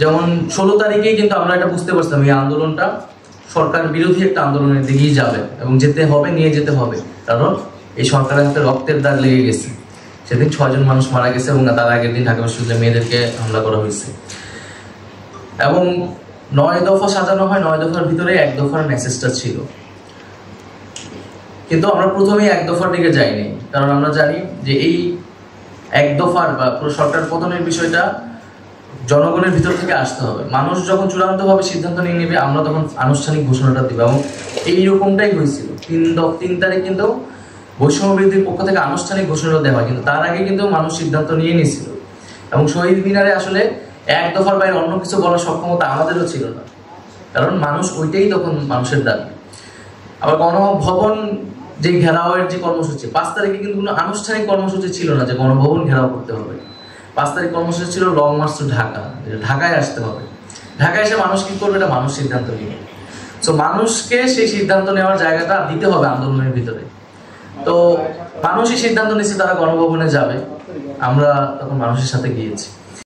যেমন 16 তারিখেই কিন্তু আমরা এটা বুঝতে পারছিলাম এই আন্দোলনটা সরকার বিরোধী একটা আন্দোলনের দিকেই যাবে এবং যেতে হবে, নিয়ে যেতে হবে, কারণ এই সরকারের হাতে রক্তের দাগ লেগে গেছে। সেদিন 6 জন মানুষ মারা গেছে এবং তার আগের দিন ঢাকা বিশ্ববিদ্যালয়ের মেয়েদেরকে হামলা করা হয়েছে। এবং 9 দফা সাজানো হয়, 9 দফার ভিতরে 1 দফার মেসেজটা ছিল, কিন্তু আমরা প্রথমেই 1 দফার দিকে যাইনি, কারণ আমরা জানি যে এই 1 দফার বা পুরো সরকার পতনের বিষয়টা জনগণের ভিতর থেকে আসতে হবে। মানুষ যখন চূড়ান্তভাবে সিদ্ধান্ত নিয়ে নেবে আমরা তখন আনুষ্ঠানিক ঘোষণাটা দিব, এবং এইরকমটাই হয়েছিল। 3 তারিখ কিন্তু বৈষম্য বিরোধীর পক্ষ থেকে আনুষ্ঠানিক ঘোষণাটা দেওয়া হয়, কিন্তু তার আগে কিন্তু মানুষ সিদ্ধান্ত নিয়ে নিয়েছিল। এবং শহীদ মিনারে আসলে 1 দফার বাইরে অন্য কিছু বলার সক্ষমতা আমাদেরও ছিল না, কারণ মানুষ ওইটাই তখন মানুষের দাবি। আবার গণভবন যে ঘেরাওয়ের যে কর্মসূচি, 5 তারিখে কিন্তু কোনো আনুষ্ঠানিক কর্মসূচি ছিল না যে গণভবন ঘেরাও করতে হবে। 5 তারিখ কর্মসূচি ছিল লং মার্চ টু ঢাকা, ঢাকায় আসতে হবে। ঢাকায় এসে মানুষ কি করবে, এটা মানুষ সিদ্ধান্ত নিবে। সো মানুষকে সেই সিদ্ধান্ত নেওয়ার জায়গাটা দিতে হবে আন্দোলনের ভিতরে। তো মানুষই সিদ্ধান্ত নিচ্ছে তারা গণভবনে যাবে, আমরা তখন মানুষের সাথে গিয়েছি।